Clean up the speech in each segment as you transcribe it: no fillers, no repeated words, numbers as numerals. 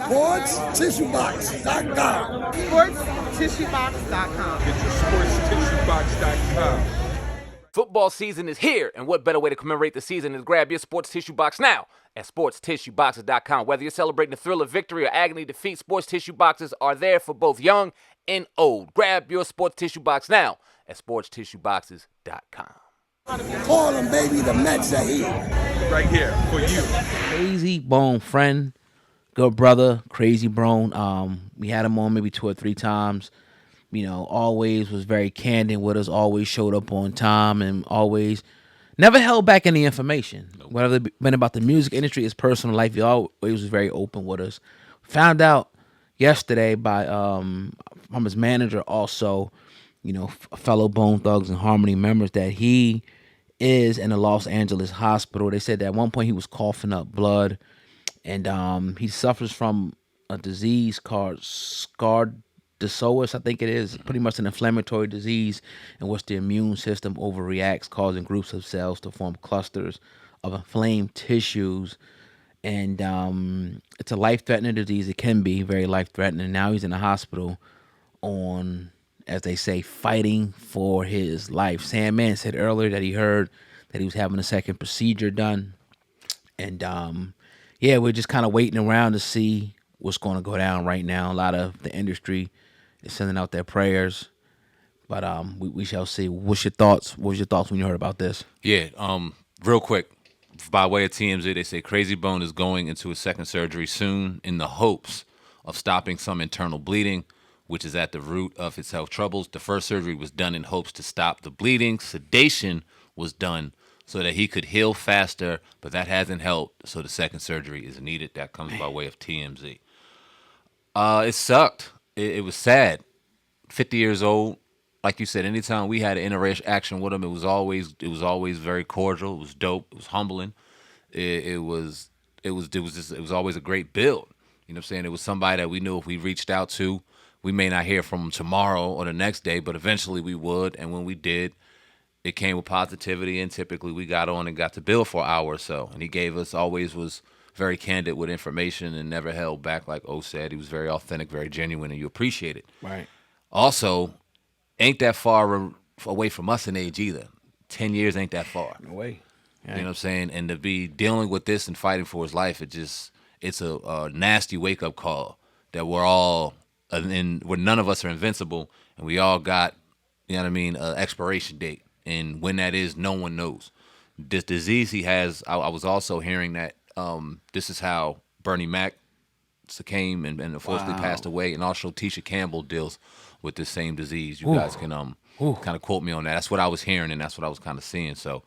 SportsTissueBox.com. SportsTissueBox.com. Get your SportsTissueBox.com. Football season is here, and what better way to commemorate the season than to grab your sports tissue box now at sportstissueboxes.com. Whether you're celebrating the thrill of victory or agony defeat, sports tissue boxes are there for both young and old. Grab your sports tissue box now at sportstissueboxes.com. Call them, baby, the Mets are here. Right here for you. Krayzie Bone, friend, good brother, Krayzie Bone. We had him on maybe 2 or 3 times. You know, always was very candid with us, always showed up on time, and always never held back any information. Nope. Whether it been about the music industry, his personal life, he always was very open with us. Found out yesterday by from his manager, also, you know, fellow Bone Thugs and Harmony members, that he is in a Los Angeles hospital. They said that at one point he was coughing up blood, and he suffers from a disease called scarred Disois, I think it is, pretty much an inflammatory disease in which the immune system overreacts, causing groups of cells to form clusters of inflamed tissues. And it's a life-threatening disease. It can be very life-threatening. Now he's in the hospital on, as they say, fighting for his life. Sandman said earlier that he heard that he was having a second procedure done. And, yeah, we're just kind of waiting around to see what's going to go down right now. A lot of the industry is sending out their prayers, but we shall see. What's your thoughts? What was your thoughts when you heard about this? Yeah, real quick, by way of TMZ, they say Krayzie Bone is going into his second surgery soon in the hopes of stopping some internal bleeding, which is at the root of his health troubles. The first surgery was done in hopes to stop the bleeding. Sedation was done so that he could heal faster, but that hasn't helped, so the second surgery is needed. That comes by way of TMZ. It sucked. It was sad. 50 years old. Like you said, anytime we had an interaction with him, it was always very cordial. It was dope. It was humbling. It was always a great build. You know what I'm saying? It was somebody that we knew if we reached out to, we may not hear from him tomorrow or the next day, but eventually we would. And when we did, it came with positivity, and typically we got on and got to build for an hour or so. And he gave us, always was very candid with information and never held back. Like O said, he was very authentic, very genuine, and you appreciate it. Right. Also, ain't that far away from us in age either. 10 years ain't that far. No way. You know what I'm saying? And to be dealing with this and fighting for his life, it's a nasty wake-up call that we're all, where none of us are invincible, and we all got, you know what I mean, an expiration date. And when that is, no one knows. This disease he has, I was also hearing that this is how Bernie Mac succumbed and unfortunately passed away, and also Tisha Campbell deals with this same disease. You guys can kind of quote me on that. That's what I was hearing, and that's what I was kind of seeing. So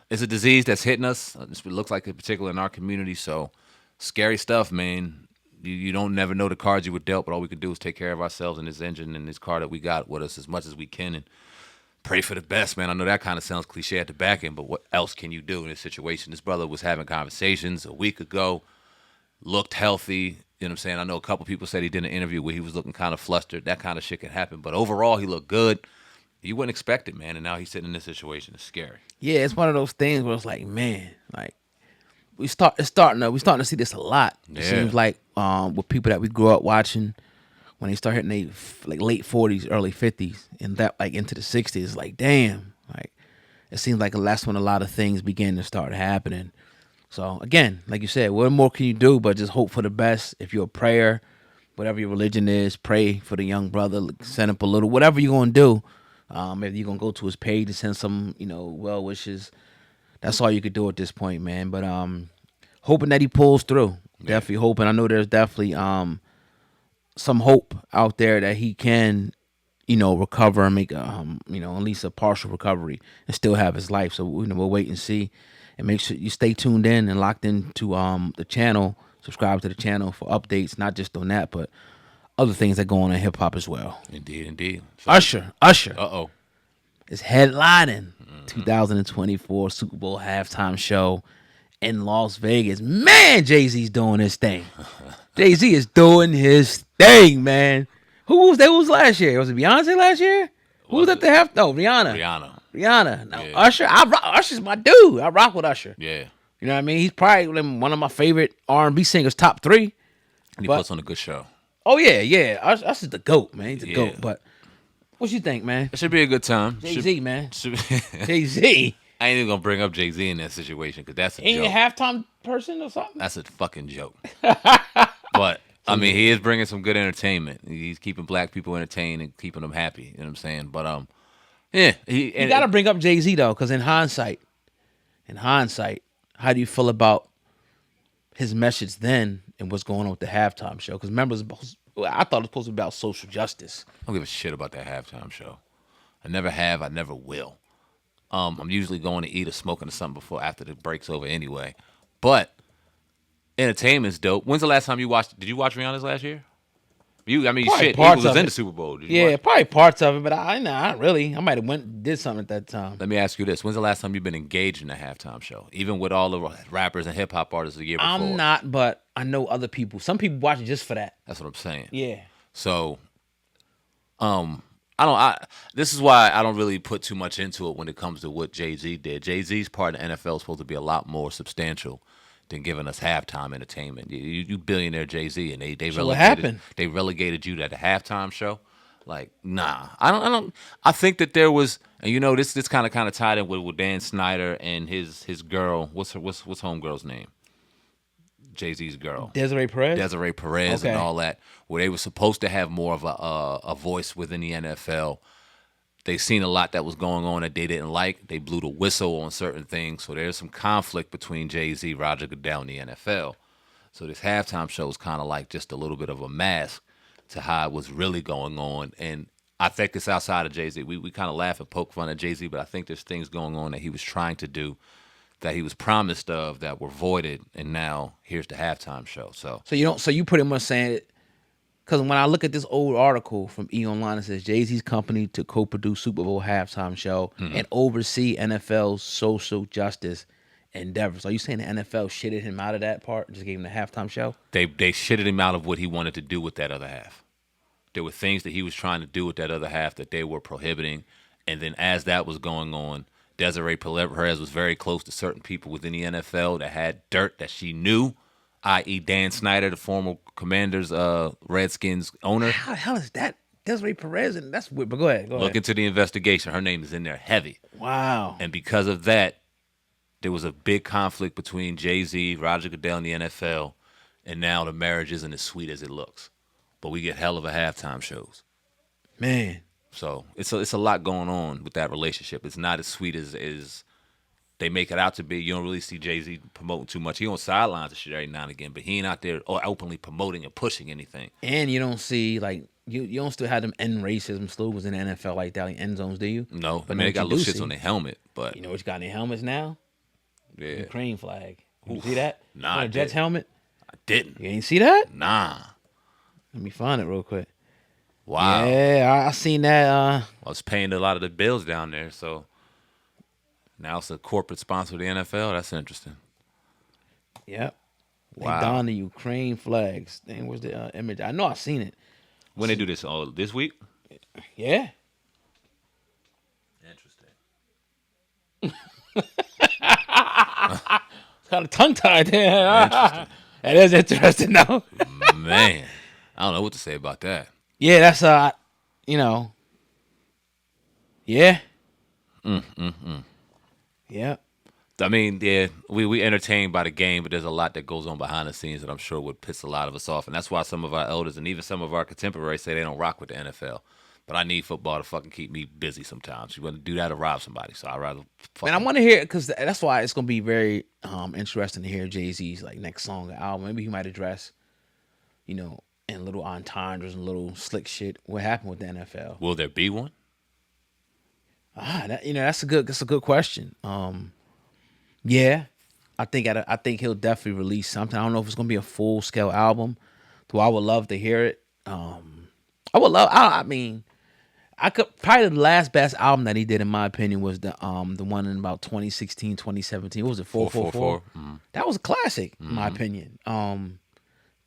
it's a disease that's hitting us. It looks like, in particular, in our community. So scary stuff, man. You don't never know the cards you were dealt, but all we can do is take care of ourselves and this engine and this car that we got with us as much as we can, and pray for the best, man. I know that kind of sounds cliche at the back end, but what else can you do in this situation? This brother was having conversations a week ago, looked healthy. You know what I'm saying? I know a couple people said he did an interview where he was looking kind of flustered. That kind of shit can happen. But overall, he looked good. You wouldn't expect it, man. And now he's sitting in this situation. It's scary. Yeah, it's one of those things where it's like, man, like we're starting to see this a lot. It seems like with people that we grew up watching, when they start hitting they like late 40s, early 50s, and that like into the 60s, like damn, like it seems like that's when a lot of things begin to start happening. So again, like you said, what more can you do but just hope for the best? If you're a prayer, whatever your religion is, pray for the young brother, send up a little, whatever you're gonna do. If you're gonna go to his page and send some, well wishes, that's all you could do at this point, man. But hoping that he pulls through. Definitely hoping. I know there's definitely some hope out there that he can, recover and make at least a partial recovery and still have his life. So we'll wait and see, and make sure you stay tuned in and locked into the channel. Subscribe to the channel for updates, not just on that, but other things that go on in hip hop as well. Indeed. So, Usher. Uh-oh. Is headlining 2024 Super Bowl halftime show in Las Vegas. Man, Jay-Z's doing his thing. Jay-Z is doing his thing, man. Who was last year? Was it Beyonce last year? Who was at the half? No, Rihanna. No, yeah. Usher. Usher's my dude. I rock with Usher. Yeah. You know what I mean? He's probably one of my favorite R&B singers, top 3. And he But- puts on a good show. Oh yeah. Us is the GOAT, man. He's the Yeah. GOAT. But what you think, man? It should be a good time. Jay-Z, man. Should, Jay-Z. I ain't even gonna bring up Jay-Z in that situation because that's a Ain't joke. a halftime person or something? That's a fucking joke. But I mean, he is bringing some good entertainment. He's keeping black people entertained and keeping them happy. You know what I'm saying? But yeah, You got to bring up Jay-Z though, because in hindsight, how do you feel about his message then and what's going on with the halftime show? Because remember, I thought it was supposed to be about social justice. I don't give a shit about that halftime show. I never have. I never will. I'm usually going to eat or smoking or something after the break's over anyway. But entertainment's dope. When's the last time you watched? Did you watch Rihanna's last year? Probably Shit. parts Eagles was of in it. the Super Bowl. Did you Yeah, watch? probably parts of it, but not really. I might have did something at that time. Let me ask you this: when's the last time you've been engaged in a halftime show, even with all the rappers and hip hop artists the year before? I'm not, but I know other people. Some people watch it just for that. That's what I'm saying. Yeah. So, this is why I don't really put too much into it when it comes to what Jay-Z did. Jay-Z's part in the NFL is supposed to be a lot more substantial than giving us halftime entertainment. You billionaire Jay-Z, and they So relegated. what happened? They relegated you to the halftime show. Like, nah, I don't. I think that there was, and you know, this kind of tied in with Dan Snyder and his girl. What's homegirl's name? Jay-Z's girl. Desiree Perez? Desiree Perez Okay. and all that, where they were supposed to have more of a voice within the NFL. They seen a lot that was going on that they didn't like. They blew the whistle on certain things. So there's some conflict between Jay-Z, Roger Goodell, and the NFL. So this halftime show was kind of like just a little bit of a mask to how it was really going on. And I think it's outside of Jay-Z. We kind of laugh and poke fun at Jay-Z, but I think there's things going on that he was trying to do that he was promised of that were voided, and now here's the halftime show. So So you pretty much saying it, because when I look at this old article from E! Online, it says Jay-Z's company to co-produce Super Bowl halftime show and oversee NFL's social justice endeavors. Are you saying the NFL shitted him out of that part and just gave him the halftime show? they shitted him out of what he wanted to do with that other half. There were things that he was trying to do with that other half that they were prohibiting, and then as that was going on, Desiree Perez was very close to certain people within the NFL that had dirt that she knew, i.e. Dan Snyder, the former Commanders, Redskins owner. How the hell is that? Desiree Perez? And that's weird, but go ahead. Look into the investigation. Her name is in there heavy. Wow. And because of that, there was a big conflict between Jay-Z, Roger Goodell, and the NFL, and now the marriage isn't as sweet as it looks. But we get hell of a halftime shows. Man. So it's a lot going on with that relationship. It's not as sweet as they make it out to be. You don't really see Jay-Z promoting too much. He on sidelines and shit every now and again, but he ain't out there openly promoting and pushing anything. And you don't see, like, you don't still have them end racism slogans in the NFL like that, like end zones, do you? No, But I mean, they what got you little do shits see- on their helmet, but You know what you got in their helmets now? yeah, Ukraine flag. You see that? Nah, On I a Jets didn't. helmet? I didn't. You ain't see that? Nah. Let me find it real quick. Wow. Yeah, I seen that. I was paying a lot of the bills down there, so now it's a corporate sponsor of the NFL. That's interesting. Yep. Wow. They don the Ukraine flags. Dang, where's the image? I know I seen it. When they do this? Oh, this week? Yeah. It's kind of tongue tied there. Interesting. That is interesting, though. Man, I don't know what to say about that. Yeah, that's yeah. Yeah. I mean, yeah, we entertained by the game, but there's a lot that goes on behind the scenes that I'm sure would piss a lot of us off. And that's why some of our elders and even some of our contemporaries say they don't rock with the NFL. But I need football to fucking keep me busy sometimes. You want to do that or rob somebody, so I'd rather Man, I want to hear, because that's why it's going to be very interesting to hear Jay-Z's like next song or album. Maybe he might address, in little entendres and little slick shit, what happened with the NFL. Will there be one? That's a good question. Yeah, I think he'll definitely release something. I don't know if it's gonna be a full scale album, though I would love to hear it. I could probably the last best album that he did, in my opinion, was the one in about 2016, 2017. What was it, 444? That was a classic, in my opinion.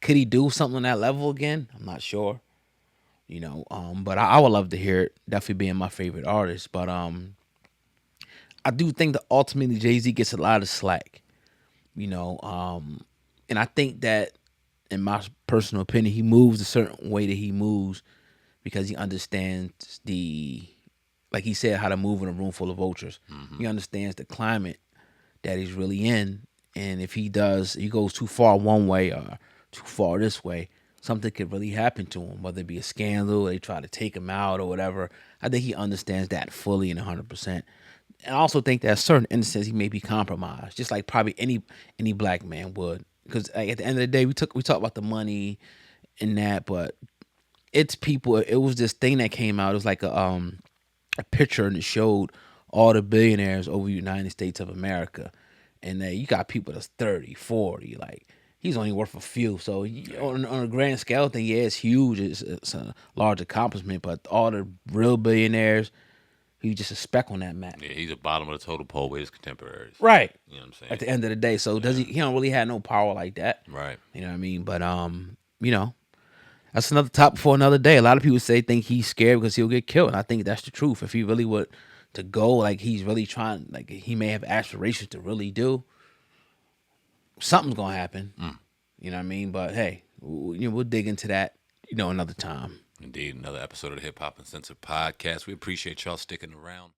Could he do something on that level again? I'm not sure. But I would love to hear it. Definitely being my favorite artist. But I do think that ultimately Jay-Z gets a lot of slack. And I think that in my personal opinion, he moves a certain way that he moves because he understands like he said, how to move in a room full of vultures. He understands the climate that he's really in, and if he goes too far one way or too far this way, something could really happen to him, whether it be a scandal, or they try to take him out or whatever. I think he understands that fully and 100%. And I also think that certain instances he may be compromised, just like probably any black man would. Because at the end of the day, we talk about the money and that, but it's people. It was this thing that came out. It was like a picture, and it showed all the billionaires over the United States of America, and you got people that's 30, 40, like. He's only worth a few. So on a grand scale thing, yeah, it's huge. It's a large accomplishment. But all the real billionaires, he's just a speck on that map. Yeah, he's at bottom of the total poll with his contemporaries. Right. You know what I'm saying? At the end of the day. So he don't really have no power like that. Right. You know what I mean? But that's another topic for another day. A lot of people think he's scared because he'll get killed. And I think that's the truth. If he really would to go, like he's really trying, like he may have aspirations to really do, something's gonna happen. You know what I mean? But hey, we'll dig into that, another time. Indeed, another episode of the Hip Hop Uncensored podcast. We appreciate y'all sticking around.